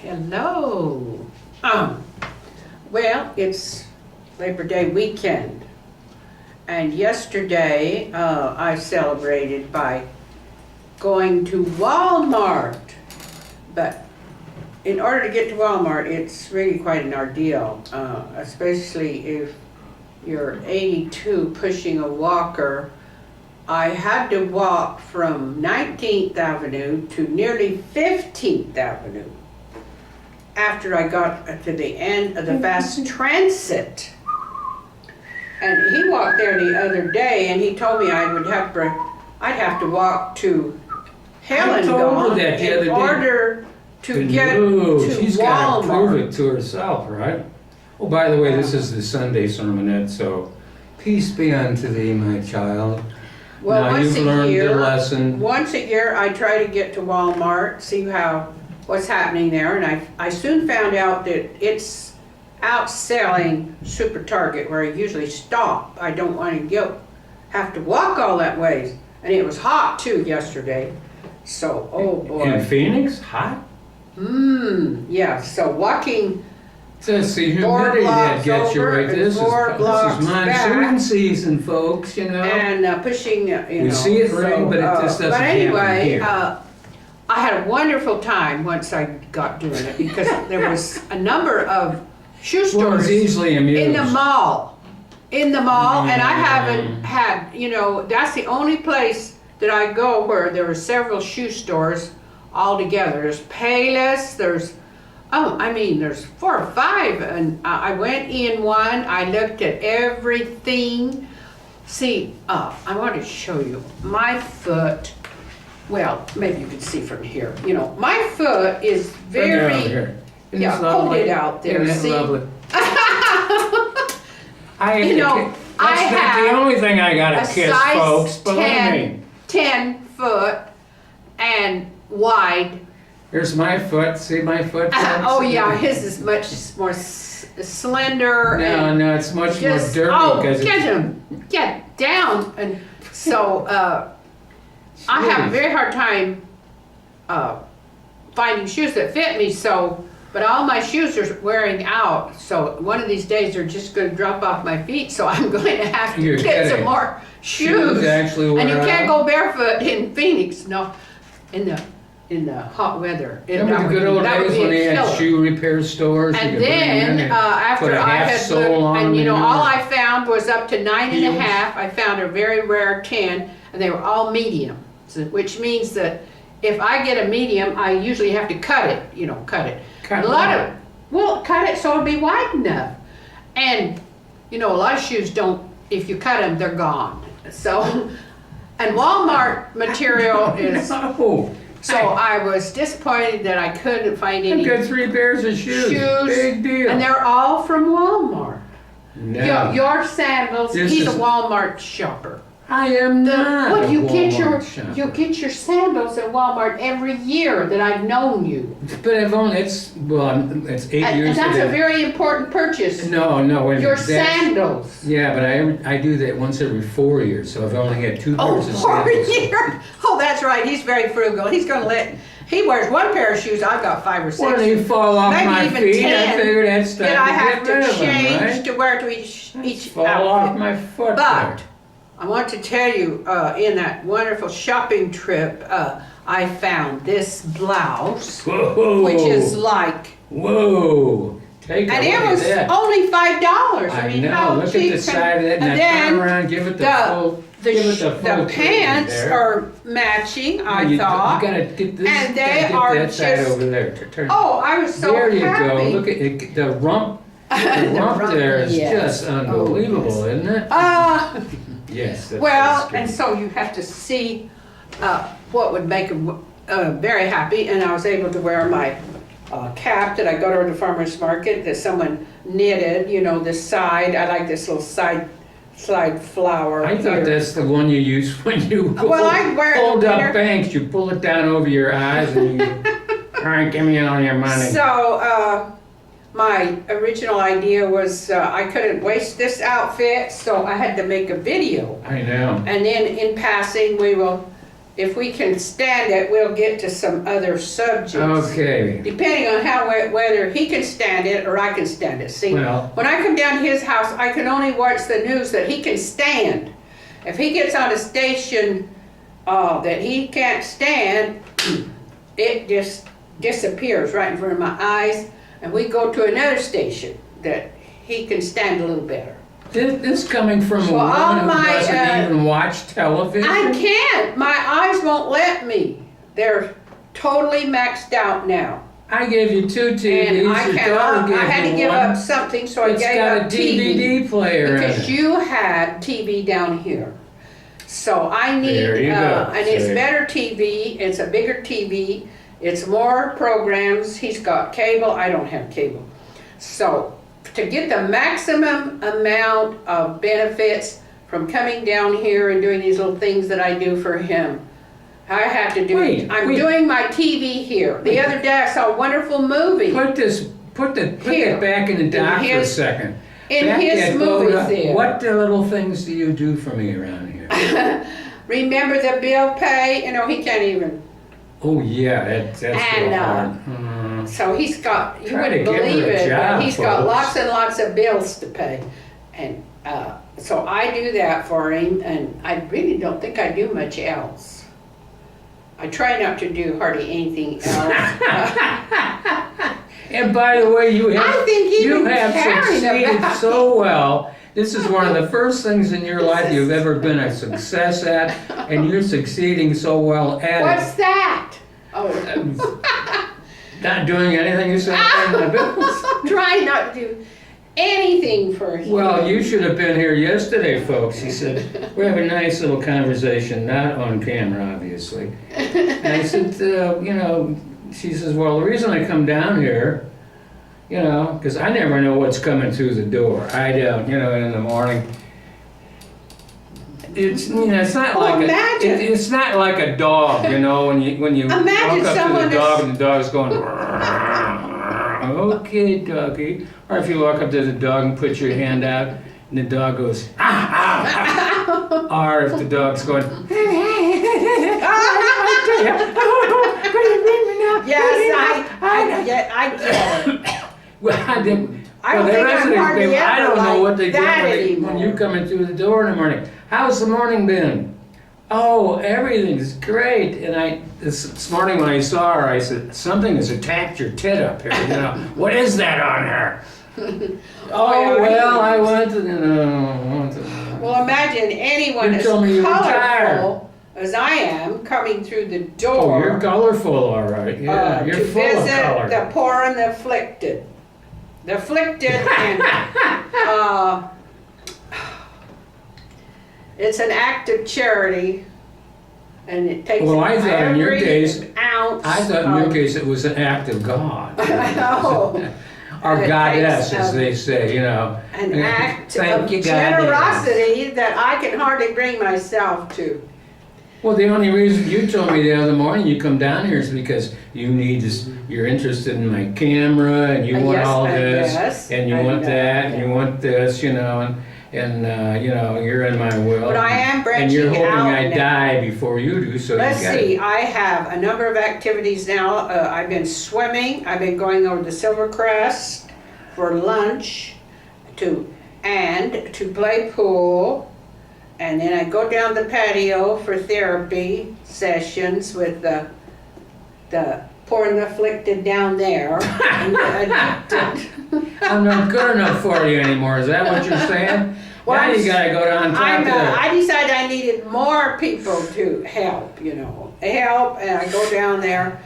Hello. Well, it's Labor Day weekend, and yesterday I celebrated by going to Walmart. But in order to get to Walmart, it's really quite an ordeal, especially if you're 82 pushing a walker. I had to walk from 19th Avenue to nearly 15th Avenue after I got to the end of the fast transit. And he walked there the other day and he told me I'd have to walk to Helen in order to get to she's got to prove Walmart. it to herself, right? Oh, by the way, this is the Sunday sermonette, so peace be unto thee, my child. Well, now you've learned the lesson. Once a year, I try to get to Walmart, see what's happening there, and I soon found out that it's outselling Super Target, where I usually stop. I don't want to have to walk all that ways, and it was hot too yesterday. So, oh boy. In Phoenix, hot. Yeah. So walking. It's the Four humidity that blocks gets you over right. and This is blocks monsoon back. season, folks. You know. And pushing, We see it rain, but it just doesn't But anyway, happen here. I had a wonderful time once I got doing it because there was a number of shoe Well, stores it's easily amused. in the mall. And I haven't had, that's the only place that I go where there were several shoe stores all together. There's Payless, there's 4 or 5, and I went in one, I looked at everything. See, I want to show you my foot. Well, maybe you can see from here. My foot is very. Here. Isn't Yeah, this lovely? hold it out there. Isn't See? it lovely? I have the only thing I got a to kiss, size folks. Believe me. 10 foot and wide. Here's my foot. See my foot? Oh yeah, his is much more slender. No, it's much more Just, dirty because get down. And so I have a very hard time finding shoes that fit me. But all my shoes are wearing out. So one of these days they're just going to drop off my feet. So I'm going to have to get some more shoes. actually And you wear can't out. go barefoot in Phoenix. No, in the hot weather. Remember the good old days when they had shoe repair stores? And then after I had looked, and all I found was up to 9.5. I found a very rare 10, and they were all medium, which means that if I get a medium, I usually have to cut it. Cut it. Cut it so it'll be wide enough. And a lot of shoes don't. If you cut them, they're gone. So, and Walmart material is. So I was disappointed that I couldn't find any. I've got 3 pairs of shoes. Big deal. And they're all from Walmart. No. Your sandals. He's a Walmart shopper. I am not. Well, you get shopper. your sandals at Walmart every year that I've known you. But it's 8 years. And that's a very important purchase. No, wait a Your minute. sandals. Yeah, but I do that once every 4 years, so I've only had 2 pairs of For a sandals. year. Oh, that's right. He's very frugal. He's going to he wears 1 pair of shoes. I've got 5 or 6. When they fall off Maybe my even feet, 10 I figured that's time that I to have get rid to of them, change right? to wear to each Fall outfit. off my foot. But I want to tell you, in that wonderful shopping trip, I found this blouse, Whoa. which is like, Whoa! Take a and look it was at that. only $5. I mean, know. how Look cheap at the can- side of it, and and then turn around, give it the full. Give it the full the pants there. are matching, I thought. You gotta get this. And you gotta they get are that side just- over there. Turn. Oh, I was so there you happy. go. Look at it, the rump. The The rump rump, there is yes. just unbelievable, Oh, isn't it? Yes. Well, that's and so you have to see what would make them very happy, and I was able to wear my cap that I got over the farmer's market that someone knitted, this side. I like this little slide flower. I thought here. that's the one you use when you Well, I wear it in hold the up winter. banks. You pull it down over your eyes and you, all right, give me all your money. So, my original idea was I couldn't waste this outfit, so I had to make a video. I know. And then in passing, we will if we can stand it, we'll get to some other subjects. Okay. Depending on whether he can stand it or I can stand it. See, Well, when I come down to his house, I can only watch the news that he can stand. If he gets on a station that he can't stand, it just disappears right in front of my eyes, and we go to another station that he can stand a little better. this coming from a So all woman who my, doesn't even watch television? I can't. My eyes won't let me. They're totally maxed out now. I gave you 2 TVs. And I Your cannot, daughter gave I had to you give one. up something, so I It's gave got up a DVD player in because it. you had TV down here. So I need, There you go. and it's See. better TV, it's a bigger TV, it's more programs, he's got cable, I don't have cable. So to get the maximum amount of benefits from coming down here and doing these little things that I do for him, I have to do it. I'm Wait. doing my TV here. The other day I saw a wonderful movie. Put Here. it back in the dock for a his- second. In Back his that movie boat up. theater. What little things do you do for me around here? Remember the bill pay? You know, he can't even. Oh yeah, that's And, real hard. So he's got, you Try to wouldn't give her believe a it, job, but he's got folks. lots and lots of bills to pay. And so I do that for him, and I really don't think I do much else. I try not to do hardly anything else. And by the way, you have, I think you even have caring succeeded about so well. This is one of the first things in your life you've ever been a success at, and you're succeeding so well at What's that? Oh. it. Not doing anything you said in the bills. Try not to do anything for him. Well, you should have been here yesterday, folks. He said, we have a nice little conversation, not on camera, obviously. And I said, you know, she says, well, the reason I come down here, you know, because I never know what's coming through the door. I don't, you know, in the morning. It's, you know, it's not like it's not like a dog, you know, when you Imagine walk up to someone the dog and the dog's going, okay, doggy. Or if you walk up to the dog and put your hand out and the dog goes, or if the dog's going, Yes, I get it. well, I didn't. I don't Well, the think rest I'm of hardly these people, I ever don't know like what they do that when you anymore. come in through the door in the morning. How's the morning been? Oh, everything's great. And this morning when I saw her, I said, something has attacked your tit up here. You know, what is that on her? Oh, well, I went to, you know. Well, imagine anyone You as told me you were colorful as I am coming through the Oh, you're door colorful, all right. Yeah, you're to full of visit color. the poor and the afflicted. The afflicted and it's an act of charity, and it takes Well, I thought in your every case- ounce I thought in your of- case it was an act of God. No. Or It goddess, takes, as they say, you know. an act Thank of you, goddess. generosity that I can hardly bring myself to. Well, the only reason you told me the other morning you come down here is because you need this, you're interested in my camera and you want Yes, all and this yes, and you and, want that and yeah. you want this, you know, and you know, you're in my will. But I am And you're branching hoping out I now. die before you do, so Let's you got see, I have a number of activities now. I've been swimming, I've been going over to Silvercrest for lunch to play pool. And then I go down the patio for therapy sessions with the poor and afflicted down there. And the addicted. I'm not good enough for you anymore, is that what you're saying? Well, Now you gotta go down top there. I decided I needed more people to help, you know. Help, and I go down there.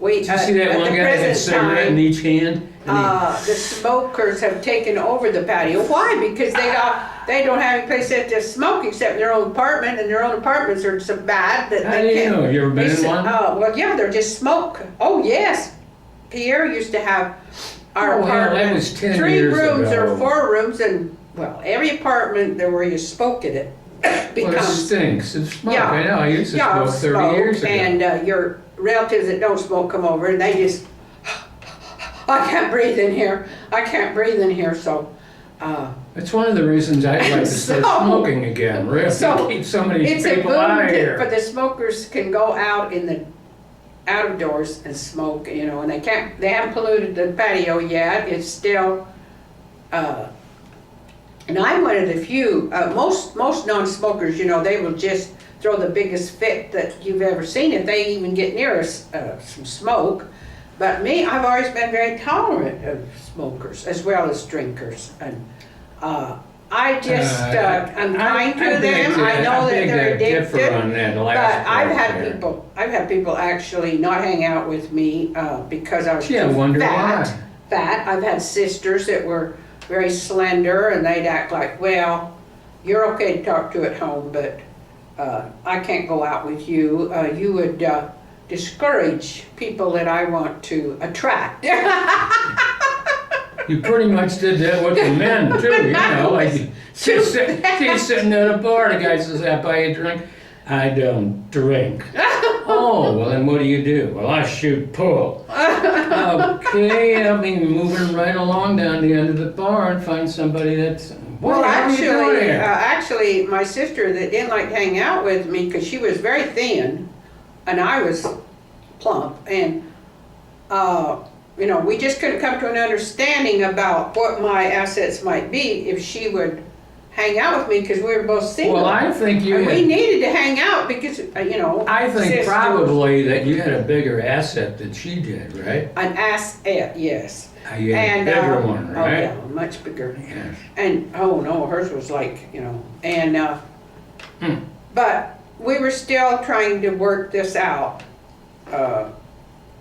Did you see that one guy that had a cigarette in each hand? And The smokers have taken over the patio. Why? Because they don't have any place to smoke except in their own apartment, and their own apartments are so bad that How they do you can't. know? You ever been in one? Oh, well, yeah, they're just smoke. Oh, yes. Pierre used to have our Oh, hell, that apartment, was 10 3 years rooms ago. or 4 rooms, and well, every apartment there where you smoke in it Well, it becomes stinks. It's smoke. Yeah. I know. I used to yeah, smoke 30 years ago. and your relatives that don't smoke come over and they just, I can't breathe in here. I can't breathe in here. So It's one of the reasons I'd like to start smoking again, really, so keep some of these it's a people out of boom here. for the smokers can go out in the out of doors and smoke, you know, and they haven't polluted the patio yet. It's still, and I'm one of the few, most non-smokers, you know, they will just throw the biggest fit that you've ever seen if they even get near some smoke. But me, I've always been very tolerant of smokers as well as drinkers. And I just, I'm kind to them. I know that they're addicted. On that But I've had people actually not hang out with me because I was Gee, I wonder why. fat. I've had sisters that were very slender and they'd act like, well, you're okay to talk to at home, but I can't go out with you. You would discourage people that I want to attract. You pretty much did that with the men too, you know, like she's sitting at a bar, the guy says, I buy you a drink. I don't drink. Oh, well then what do? Well, I shoot pool. Okay, I mean, moving right along down the end of the bar and find somebody that's, what are you doing here? Actually, my sister that didn't like to hang out with me because she was very thin and I was plump, and you know, we just couldn't come to an understanding about what my assets might be if she would hang out with me because we were both single. Well, I think you and we needed to hang out because, you know, I think sisters. probably that you had a bigger asset than she did, right? An asset, yes. You had a bigger one, right? Oh yeah, much bigger. Yes. And, oh no, hers was like, you know, and, but we were still trying to work this out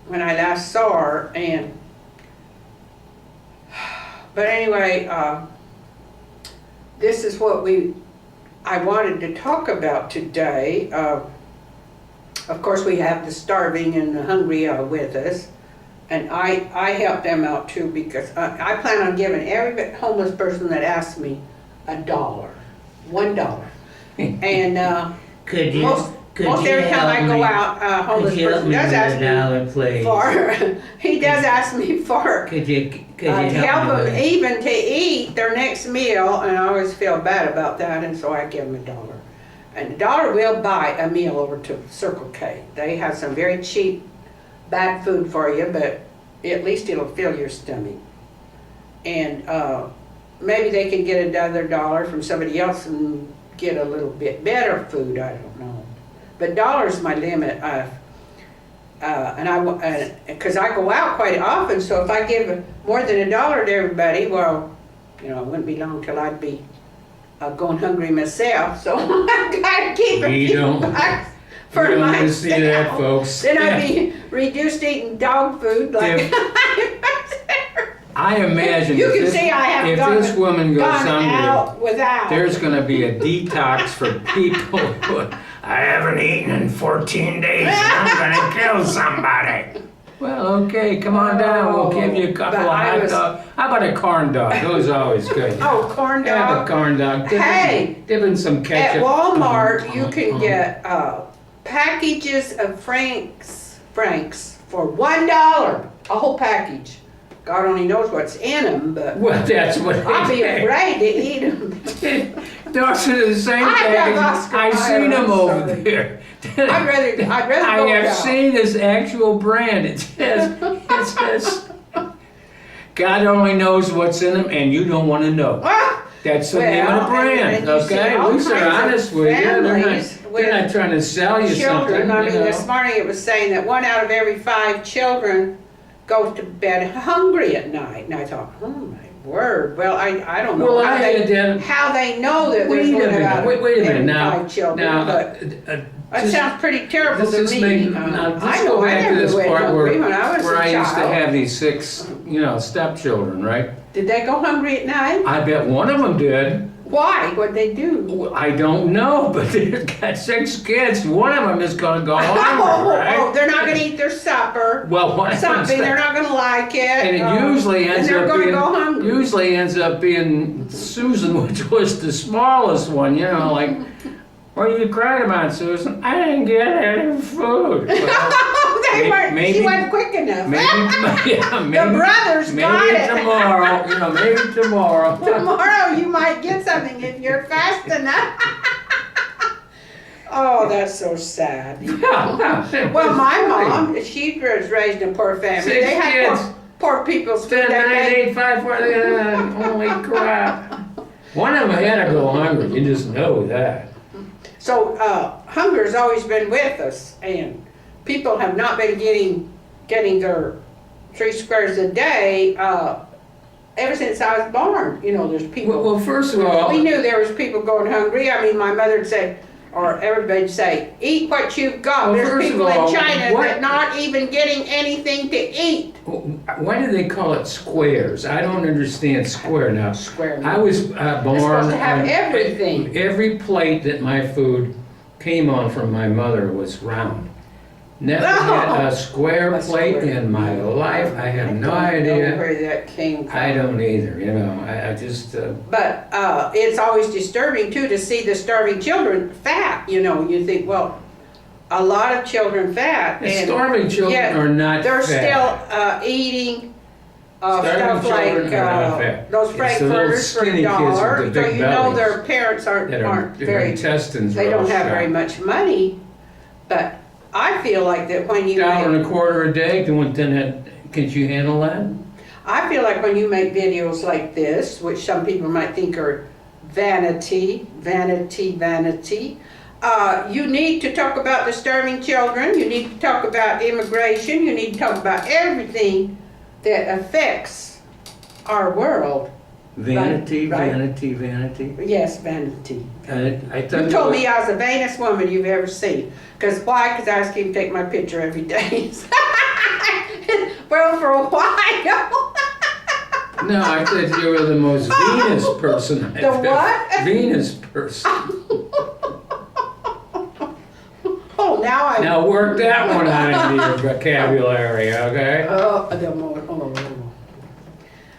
when I last saw her, and, but anyway, this is what I wanted to talk about today. Of course, we have the starving and the hungry with us, and I help them out too because I plan on giving every homeless person that asks me $1, $1, and most every time I go out, homeless person does ask me he does ask me for to help them even to eat their next meal, and I always feel bad about that, and so I give them $1. And $1 will buy a meal over to Circle K. They have some very cheap, bad food for you, but at least it'll fill your stomach. And maybe they can get another $1 from somebody else and get a little bit better food, I don't know. But $1 is my limit, because I go out quite often, so if I give more than $1 to everybody, well, you know, it wouldn't be long till I'd be going hungry myself, so I gotta keep a few bucks for you don't myself. see that, folks. Then I'd be reduced to eating dog food like I imagine you can see I have if this woman goes hungry, out without. there's going to be a detox for people who, I haven't eaten in 14 days and I'm going to kill somebody. Well, okay, come on down. We'll give you a couple of hot dogs. How about a corn dog? Those are always good. Oh, corn dog. Have a corn dog. Dip in some ketchup. At Walmart, you can get packages of Franks for $1. A whole package. God only knows what's in them, but well, that's what I'll be say. afraid to eat them. Those are the same things. I've seen them over there. I'd rather I go have out. seen this actual brand. It says, God only knows what's in them, and you don't want to know. That's the name of the brand, and you see okay? all At least they're kinds of honest with you. families They're not trying to sell you children. something. I mean, you know. this morning it was saying that 1 out of every 5 children go to bed hungry at night. And I thought, oh my word. Well, I don't know Well, how they know that there's 1 out of wait a minute every now. 5 children. Now, But that sounds pretty terrible to me. Now, I just know go I back to never this went part hungry when I was where a I used to child. have these 6, stepchildren, right? Did they go hungry at night? I bet one of them did. Why? What'd they do? Well, I don't know, but they've got 6 kids. One of them is going to go hungry, right? They're not going to eat their supper. Well, one of them's Something, they're not going to like it. and it usually ends and they're up gonna being go hungry. usually ends up being Susan, which was the smallest one. You know, like, what are you crying about, Susan? I didn't get any food. Well, She wasn't quick enough. The brothers got it. Tomorrow, maybe tomorrow. Tomorrow you might get something if you're fast enough. Oh, that's so sad. Well, my mom, she was raised in a poor family. 6 They had kids. poor people's food. 10, 9, 8, 5, 4, holy crap. One of them had to go hungry, you just know that. So hunger's always been with us, and people have not been getting their 3 squares a day ever since I was born. There's people. Well, first of all, We knew there was people going hungry. I mean, my mother would say, or everybody'd say, eat what you've got. Well, There's first of people all, in China what- that not even getting anything to eat. why do they call it squares? I don't understand square now. Square. I was born. supposed to have and everything. Every plate that my food came on from my mother was round. Never had a square A plate square. in my life. I have no I don't know idea. where that came from. I don't either. I just. But it's always disturbing too to see the starving children fat. You think, well, a lot of children fat, and Starving children yet are not they're fat. still eating Starving stuff children like are not fat. those It's the little frankfurters for skinny $1. kids with the So big their bellies parents aren't that their very. intestines They are don't all have shot. very much money, but I feel like that when you $1.25 a day. Can you handle that? I feel like when you make videos like this, which some people might think are vanity, you need to talk about the starving children, you need to talk about immigration, you need to talk about everything that affects our world. Vanity, Right. vanity. Yes, vanity. I thought You told me I was the vainest woman you've ever seen. Why? Because I ask him to take my picture every day. Well, for a while. No, I thought you were the most Venus person I've The ever- what? Venus person. Oh, Now work that one out into your vocabulary, okay?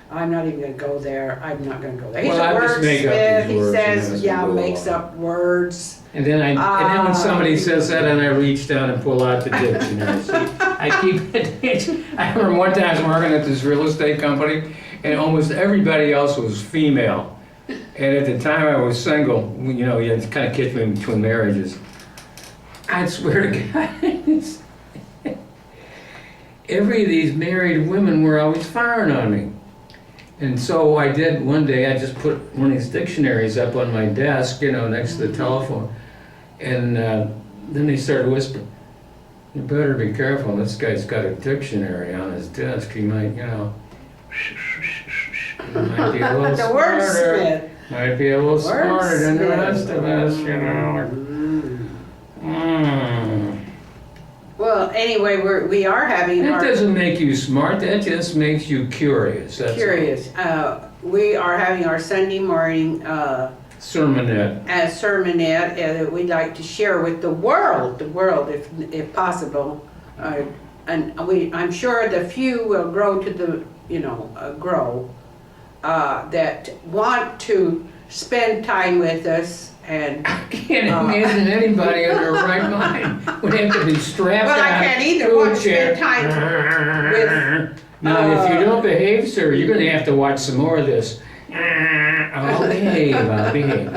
I'm not even gonna go there. I'm not gonna go there. He's Well, a I just make up wordsmith. these He words says, as we yeah, go makes along. up words. And then when somebody says that, and I reach down and pull out the dictionary. See, I remember one time I was working at this real estate company, and almost everybody else was female. And at the time I was single, you had to kind of catch me in between marriages. I swear to God, every of these married women were always firing on me. And so I did one day, I just put one of these dictionaries up on my desk, next to the telephone. And then they started whispering, you better be careful, this guy's got a dictionary on his desk. He might, he might be a little The smarter. wordsmith. Might be a little smarter than the Wordsmith. rest of us, Well, anyway, we are having That our doesn't make you smart, that just makes you curious. That's all. curious. We are having our Sunday morning Sermonette. sermonette that we'd like to share with the world, if possible. And I'm sure the few will grow to the, that want to spend time with us and. I can't imagine anybody in their right mind would have to be strapped Well, I down can't either. to Want a to chair. spend time with. Now, if you don't behave, sir, you're going to have to watch some more of this. I'll behave, I'll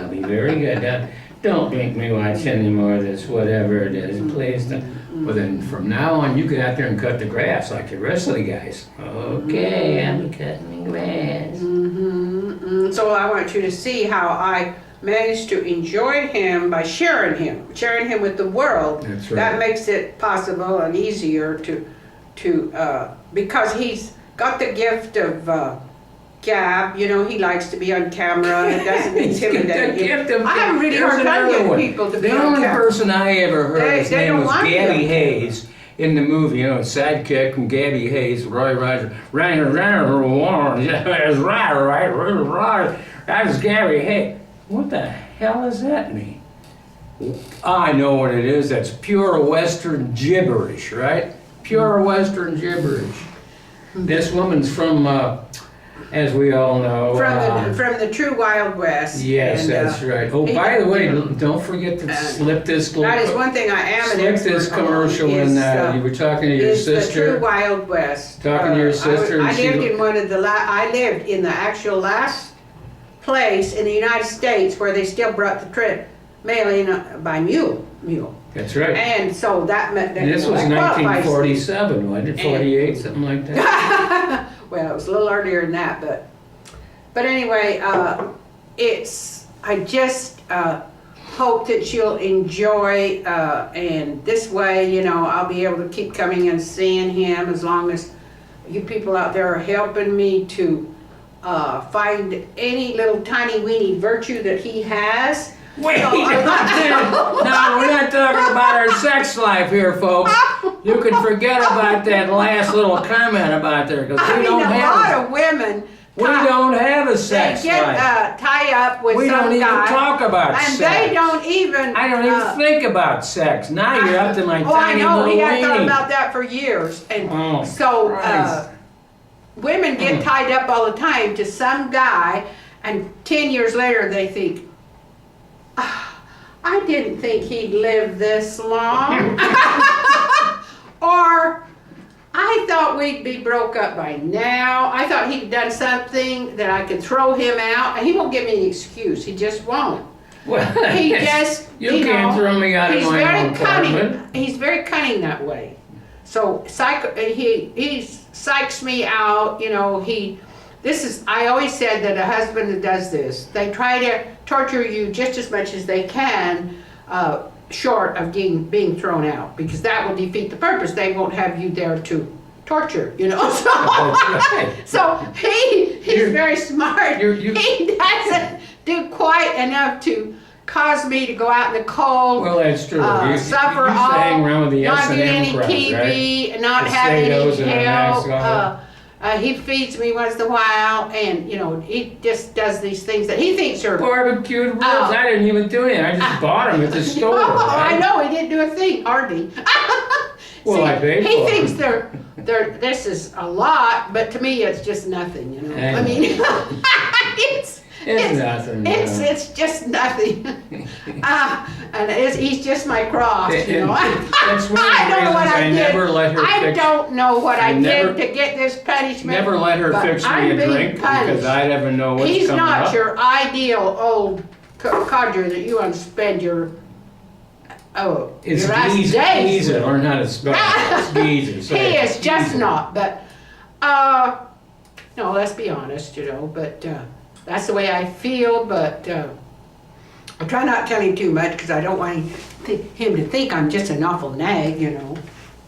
be very good. Don't make me watch any more of this, whatever it is, please don't. Well, then from now on, you get out there and cut the grass like the rest of the guys. Okay, I'm cutting the grass. So I want you to see how I managed to enjoy him by sharing him with the world. That's right. That makes it possible and easier to because he's got the gift of gab. He likes to be on camera and it doesn't intimidate him. I have a really hard time getting people to be The on only camera. person I ever heard, his They name don't was want to be Gabby on camera. Hayes in the movie, Sidekick from Gabby Hayes, Roy Rogers. That is Gabby Hayes. What the hell does that mean? I know what it is. That's pure Western gibberish, right? Pure Western gibberish. This woman's from as we all know. From the true Wild West. Yes, And, that's right. Oh, by the way, don't forget to slip this that is one thing I am an slip expert this on, commercial is, in. You were talking to your is the true sister. Wild West. Talking to your sister, I and she lived in one of the I lived in the actual last place in the United States where they still brought the mail in by mule. That's right. And so that meant that And this was that qualifies me. 1947, wasn't it? 48, something like that. Well, it was a little earlier than that, but anyway, I just hope that she'll enjoy, and this way, you know, I'll be able to keep coming and seeing him as long as you people out there are helping me to find any little tiny weeny virtue that he has. Wait, No, no, we're not talking about our sex life here, folks. You can forget about that last little comment about there, because I we mean, don't a have lot of women. we don't have a They sex get life. tie up with We some don't even guy, talk about and sex. they don't even. I don't even think about sex. Now you're up to my Oh, I tiny know. little He had thought weenie. about that for years, and Oh, so Christ. women get tied up all the time to some guy, and 10 years later they think, "Ah, I didn't think he'd live this long," or I thought we'd be broke up by now. I thought he'd done something that I could throw him out, and he won't give me an excuse. He just won't. Well, He just, you can't throw me out of he's my very own cunning. apartment. He's very cunning that way. So he psychs me out. You know, I always said that a husband that does this, they try to torture you just as much as they can, short of being thrown out, because that will defeat the purpose. They won't have you there to torture, you know. So, That's right. so he's You're- very smart. He doesn't do quite enough to cause me to go out in the cold, Well, that's true. You suffer used to all, hang around with the not do S&M any crowd, TV, right? not The have any Statos and the help. Maxwell. He feeds me once in a while, and you know, he just does these things that he thinks are. Barbecued ribs. Oh. I didn't even do anything. I just bought them at the store. Oh, right? I know, he didn't do a thing, hardly. Well, I paid he for thinks them. this is a lot, but to me, it's just nothing, you know. I I know. mean, it's nothing. It's just nothing. And he's just my cross, you know. That's one of I the don't know what reasons I I did. never let her I fix. don't know what I never- did to get this punishment. Never let her but fix me I'm a being drink because punished. I never know what's He's coming not up. your ideal old codger that you want to spend your It's your last Giza. days Giza, with. learn how to spell it. It's Giza. So He is just Giza. not, but no, let's be honest, you know, but that's the way I feel, but I try not to tell him too much because I don't want him to think I'm just an awful nag, you know.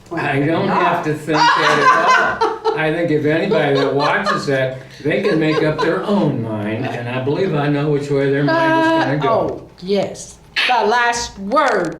When I I'm don't not. have to think that at all. I think if anybody that watches that, they can make up their own mind, and I believe I know which way their mind is going to go. Oh, yes, the last word.